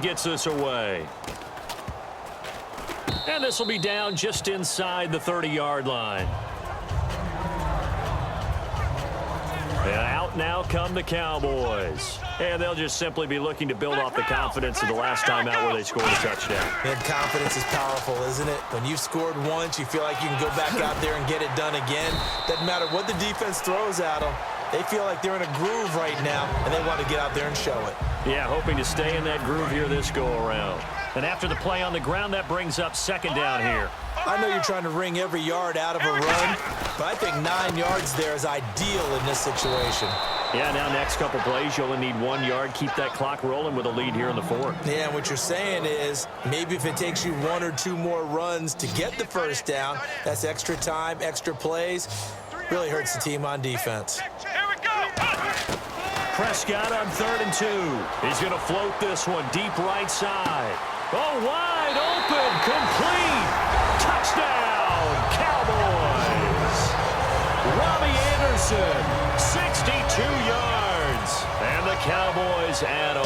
gets this away. And this will be down just inside the 30-yard line. And out now come the Cowboys. And they'll just simply be looking to build off the confidence of the last time out where they scored a touchdown. And confidence is powerful, isn't it? When you've scored once, you feel like you can go back out there and get it done again. Doesn't matter what the defense throws at them. They feel like they're in a groove right now, and they want to get out there and show it. Yeah, hoping to stay in that groove here this go-around. And after the play on the ground, that brings up second down here. I know you're trying to wring every yard out of a run, but I think 9 yards there is ideal in this situation. Yeah, now next couple plays, you only need 1 yard. Keep that clock rolling with a lead here in the fourth. Yeah, and what you're saying is maybe if it takes you 1 or 2 more runs to get the first down, that's extra time, extra plays. Really hurts the team on defense. Prescott on 3rd and 2. He's going to float this one deep right side. Oh, wide open, complete. Touchdown, Cowboys. Robbie Anderson, 62 yards. And the Cowboys add on.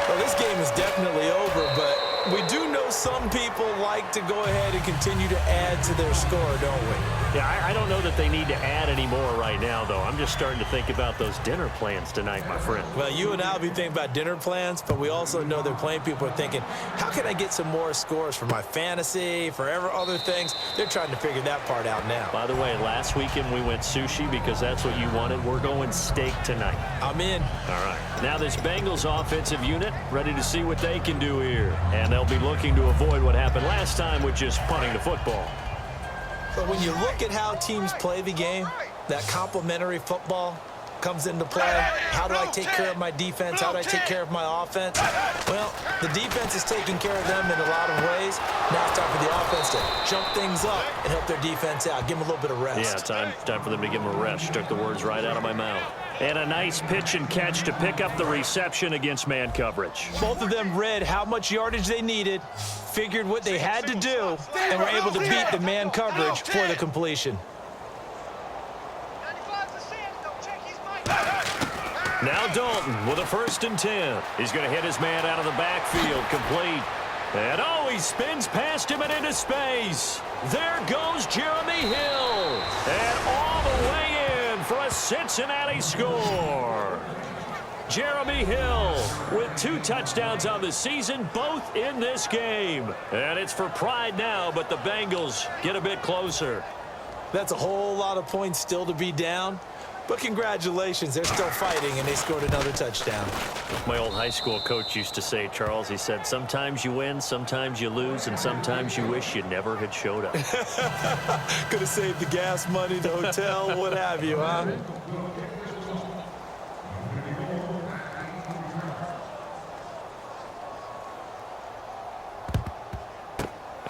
Well, this game is definitely over, but we do know some people like to go ahead and continue to add to their score, don't we? Yeah, I don't know that they need to add any more right now, though. I'm just starting to think about those dinner plans tonight, my friend. Well, you and I will be thinking about dinner plans, but we also know they're playing people are thinking, how can I get some more scores for my fantasy, for other things? They're trying to figure that part out now. By the way, last weekend we went sushi because that's what you wanted. We're going steak tonight. I'm in. All right. Now this Bengals offensive unit ready to see what they can do here. And they'll be looking to avoid what happened last time, which is punting the football. But when you look at how teams play the game, that complementary football comes into play. How do I take care of my defense? How do I take care of my offense? Well, the defense is taking care of them in a lot of ways. Now it's time for the offense to jump things up and help their defense out. Give them a little bit of rest. Yeah, time for them to give them a rest. You took the words right out of my mouth. And a nice pitch and catch to pick up the reception against man coverage. Both of them read how much yardage they needed, figured what they had to do, and were able to beat the man coverage for the completion. Now Dalton with a 1st and 10. He's going to hit his man out of the backfield, complete. And oh, he spins past him and into space. There goes Jeremy Hill. And all the way in for a Cincinnati score. Jeremy Hill with 2 touchdowns on the season, both in this game. And it's for pride now, but the Bengals get a bit closer. That's a whole lot of points still to be down. But congratulations, they're still fighting, and they scored another touchdown. My old high school coach used to say, Charles, he said, sometimes you win, sometimes you lose, and sometimes you wish you never had showed up. Could have saved the gas money, the hotel, what have you, huh?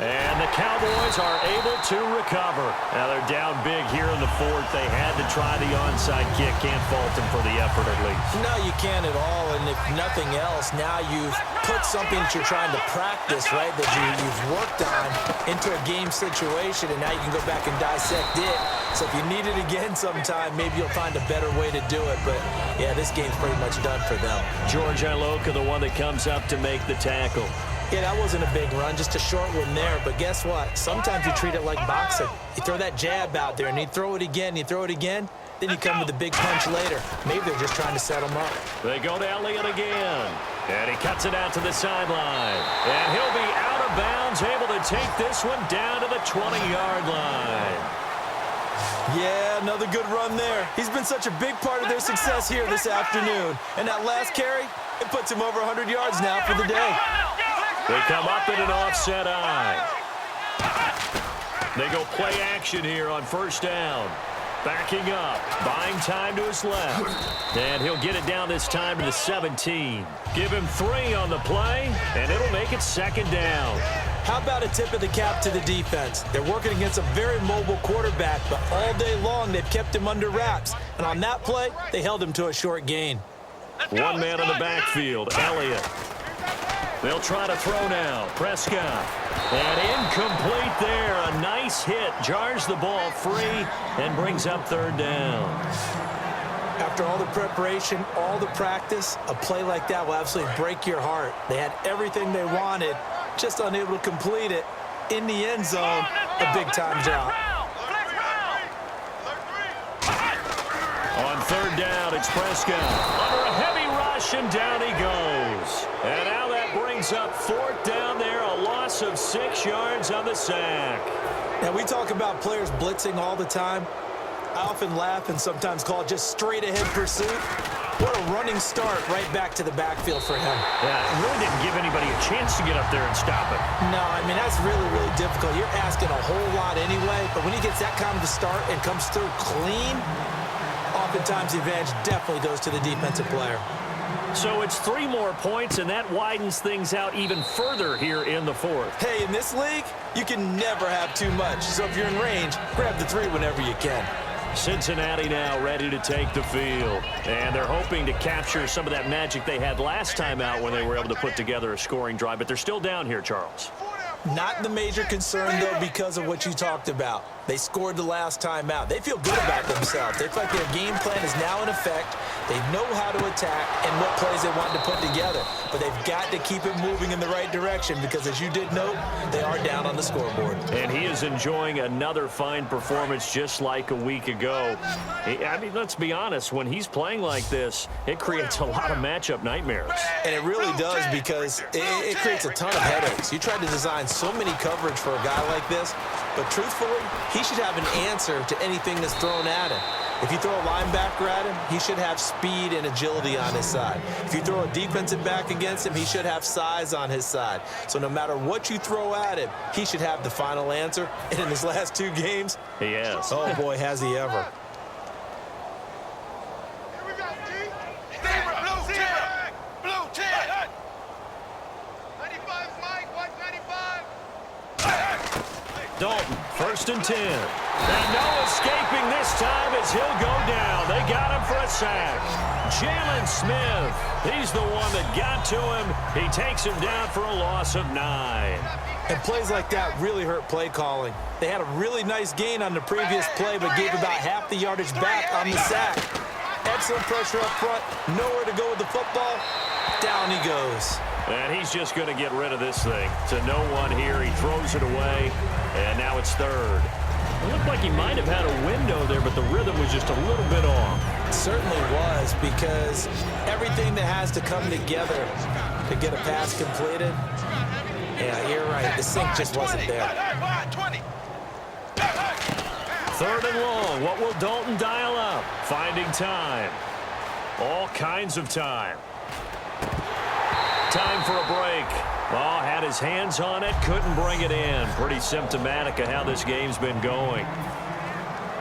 And the Cowboys are able to recover. Now they're down big here in the fourth. They had to try the onside kick. Can't fault them for the effort at least. No, you can't at all. And if nothing else, now you've put something that you're trying to practice, right, that you've worked on into a game situation, and now you can go back and dissect it. So if you need it again sometime, maybe you'll find a better way to do it. But, yeah, this game's pretty much done for them. George Iloka, the one that comes up to make the tackle. Yeah, that wasn't a big run, just a short one there. But guess what? Sometimes you treat it like boxing. You throw that jab out there, and you throw it again, you throw it again, then you come with a big punch later. Maybe they're just trying to set him up. They go to Elliott again. And he cuts it out to the sideline. And he'll be out of bounds, able to take this one down to the 20-yard line. Yeah, another good run there. He's been such a big part of their success here this afternoon. And that last carry, it puts him over 100 yards now for the day. They come up in an offset eye. They go play action here on 1st down. Backing up, buying time to his left. And he'll get it down this time to the 17. Give him 3 on the play, and it'll make it 2nd down. How about a tip of the cap to the defense? They're working against a very mobile quarterback, but all day long they've kept him under wraps. And on that play, they held him to a short gain. One man on the backfield, Elliott. They'll try to throw now. Prescott. And incomplete there. A nice hit. Jars the ball free and brings up 3rd down. After all the preparation, all the practice, a play like that will absolutely break your heart. They had everything they wanted, just unable to complete it. In the end zone, a big-time drop. On third down, it's Prescott. Under a heavy rush, and down he goes. And now that brings up fourth down there, a loss of 6 yards on the sack. Now, we talk about players blitzing all the time. I often laugh and sometimes call it just straight-ahead pursuit. What a running start right back to the backfield for him. Yeah, it really didn't give anybody a chance to get up there and stop it. No, I mean, that's really, really difficult. You're asking a whole lot anyway, but when he gets that kind of a start and comes through clean, oftentimes the advantage definitely goes to the defensive player. So it's 3 more points, and that widens things out even further here in the fourth. Hey, in this league, you can never have too much. So if you're in range, grab the 3 whenever you can. Cincinnati now ready to take the field. And they're hoping to capture some of that magic they had last time out when they were able to put together a scoring drive. But they're still down here, Charles. Not the major concern, though, because of what you talked about. They scored the last time out. They feel good about themselves. They feel like their game plan is now in effect. They know how to attack and what plays they want to put together. But they've got to keep it moving in the right direction because, as you did note, they are down on the scoreboard. And he is enjoying another fine performance just like a week ago. I mean, let's be honest. When he's playing like this, it creates a lot of matchup nightmares. And it really does because it creates a ton of headaches. You tried to design so many coverage for a guy like this, but truthfully, he should have an answer to anything that's thrown at him. If you throw a linebacker at him, he should have speed and agility on his side. If you throw a defensive back against him, he should have size on his side. So no matter what you throw at him, he should have the final answer. And in his last 2 games, he has. Oh, boy, has he ever. Dalton, 1st and 10. And no escaping this time as he'll go down. They got him for a sack. Jalen Smith, he's the one that got to him. He takes him down for a loss of 9. And plays like that really hurt play calling. They had a really nice gain on the previous play, but gave about half the yardage back on the sack. Excellent pressure up front. Nowhere to go with the football. Down he goes. And he's just going to get rid of this thing. To no one here. He throws it away. And now it's 3rd. It looked like he might have had a window there, but the rhythm was just a little bit off. It certainly was, because everything that has to come together to get a pass completed, yeah, you're right. The sync just wasn't there. 3rd and long. What will Dalton dial up? Finding time. All kinds of time. Time for a break. Oh, had his hands on it, couldn't bring it in. Pretty symptomatic of how this game's been going.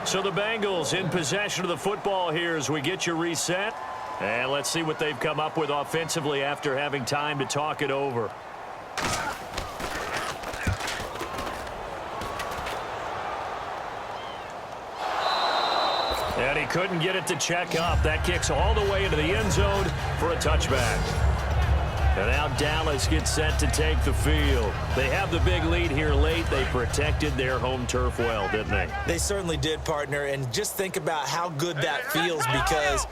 So the Bengals in possession of the football here as we get you reset. And let's see what they've come up with offensively after having time to talk it over. And he couldn't get it to check up. That kicks all the way into the end zone for a touchback. And now Dallas gets set to take the field. They have the big lead here late. They protected their home turf well, didn't they? They certainly did, partner. And just think about how good that feels, because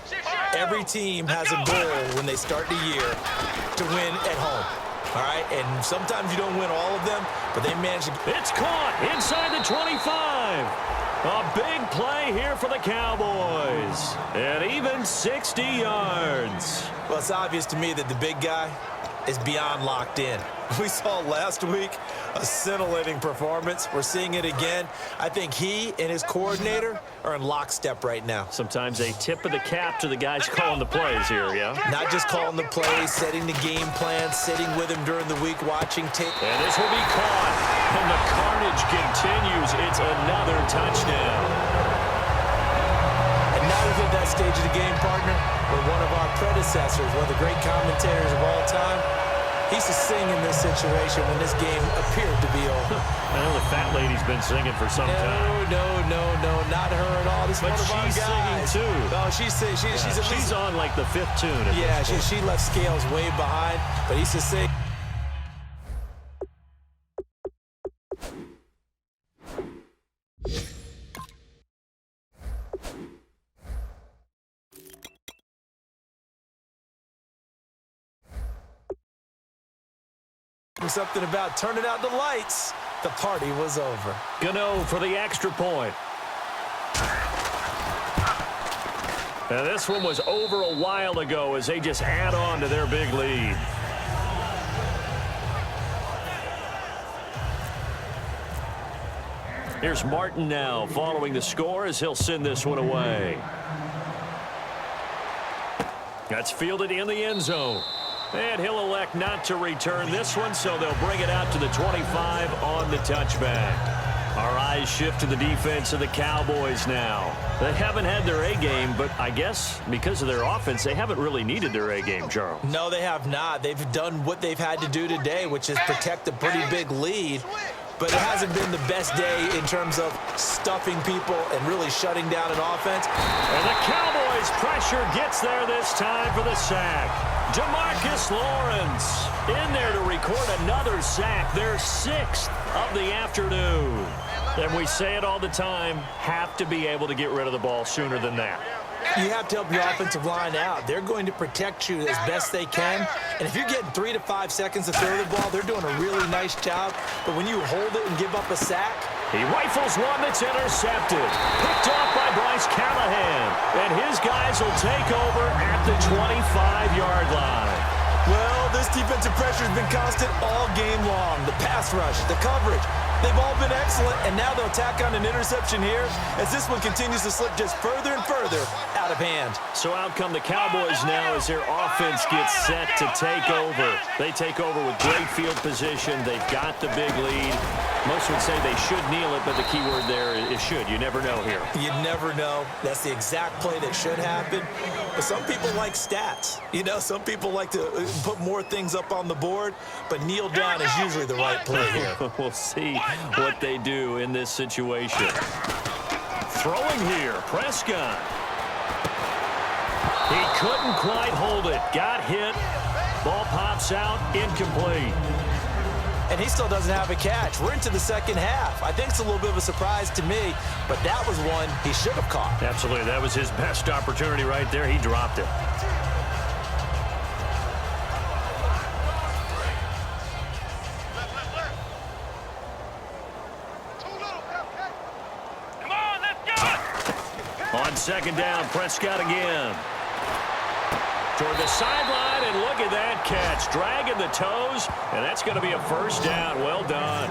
every team has a goal when they start the year to win at home. All right? And sometimes you don't win all of them, but they manage to... It's caught inside the 25. A big play here for the Cowboys. And even 60 yards. Well, it's obvious to me that the big guy is beyond locked in. We saw last week a scintillating performance. We're seeing it again. I think he and his coordinator are in lockstep right now. Sometimes a tip of the cap to the guys calling the plays here, yeah? Not just calling the plays, setting the game plan, sitting with him during the week, watching tape. And this will be caught. And the carnage continues. It's another touchdown. And now we've hit that stage of the game, partner, where one of our predecessors, one of the great commentators of all time, he used to sing in this situation when this game appeared to be over. I know the fat lady's been singing for some time. No, not her at all. This is but one of our she's guys. singing, too. Oh, she's on like the 5th tune. Yeah, she left Scales way behind, but he used to sing. something about turning out the lights. The party was over. Gano for the extra point. Now this one was over a while ago as they just add on to their big lead. Here's Martin now following the score as he'll send this one away. That's fielded in the end zone. And he'll elect not to return this one, so they'll bring it out to the 25 on the touchback. Our eyes shift to the defense of the Cowboys now. They haven't had their A-game, but I guess because of their offense, they haven't really needed their A-game, Charles. No, they have not. They've done what they've had to do today, which is protect a pretty big lead. But it hasn't been the best day in terms of stuffing people and really shutting down an offense. And the Cowboys' pressure gets there this time for the sack. DeMarcus Lawrence in there to record another sack, their 6th of the afternoon. And we say it all the time, have to be able to get rid of the ball sooner than that. You have to help your offensive line out. They're going to protect you as best they can. And if you're getting 3 to 5 seconds to throw the ball, they're doing a really nice job. But when you hold it and give up a sack, he rifles one that's intercepted. Picked off by Bryce Callahan. And his guys will take over at the 25-yard line. Well, this defensive pressure has been constant all game long. The pass rush, the coverage, they've all been excellent, and now they'll tack on an interception here as this one continues to slip just further and further out of hand. So out come the Cowboys now as their offense gets set to take over. They take over with great field position. They've got the big lead. Most would say they should kneel it, but the key word there is should. You never know here. You never know. That's the exact play that should happen. But some people like stats. You know, some people like to put more things up on the board, but kneel down is usually the right play here. We'll see what they do in this situation. Throwing here, Prescott. He couldn't quite hold it. Got hit. Ball pops out, incomplete. And he still doesn't have a catch. We're into the second half. I think it's a little bit of a surprise to me, but that was one he should have caught. Absolutely. That was his best opportunity right there. He dropped it. On second down, Prescott again. Toward the sideline, and look at that catch. Dragging the toes, and that's going to be a first down. Well done.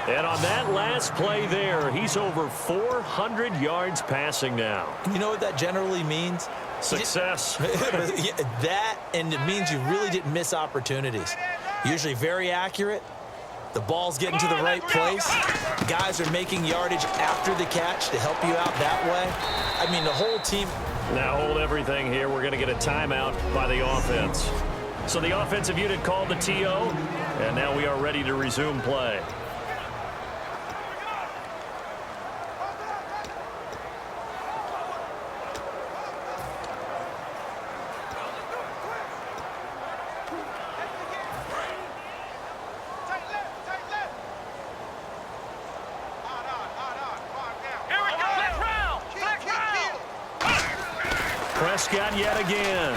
And on that last play there, he's over 400 yards passing now. You know what that generally means? Success. That, and it means you really didn't miss opportunities. Usually very accurate. The ball's getting to the right place. Guys are making yardage after the catch to help you out that way. I mean, the whole team. Now hold everything here. We're going to get a timeout by the offense. So the offensive unit called the TO, and now we are ready to resume play. Prescott yet again.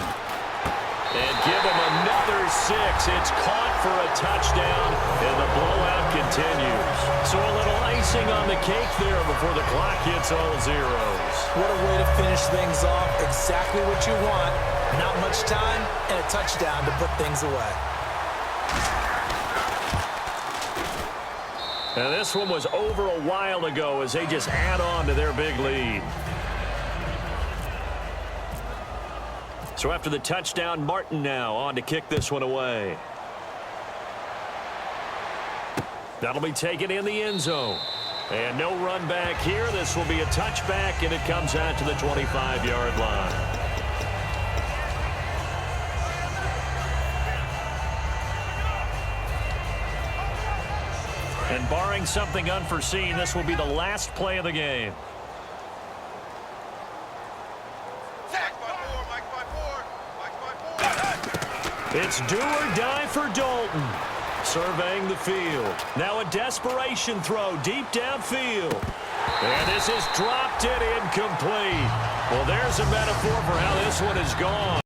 And give him another 6. It's caught for a touchdown, and the blowout continues. So a little icing on the cake there before the clock hits all zeros. What a way to finish things off. Exactly what you want. Not much time and a touchdown to put things away. Now this one was over a while ago as they just add on to their big lead. So after the touchdown, Martin now on to kick this one away. That'll be taken in the end zone. And no run back here. This will be a touchback, and it comes out to the 25-yard line. And barring something unforeseen, this will be the last play of the game. It's do or die for Dalton. Surveying the field. Now a desperation throw deep downfield. And this is dropped it incomplete. Well, there's a metaphor for how this one is gone.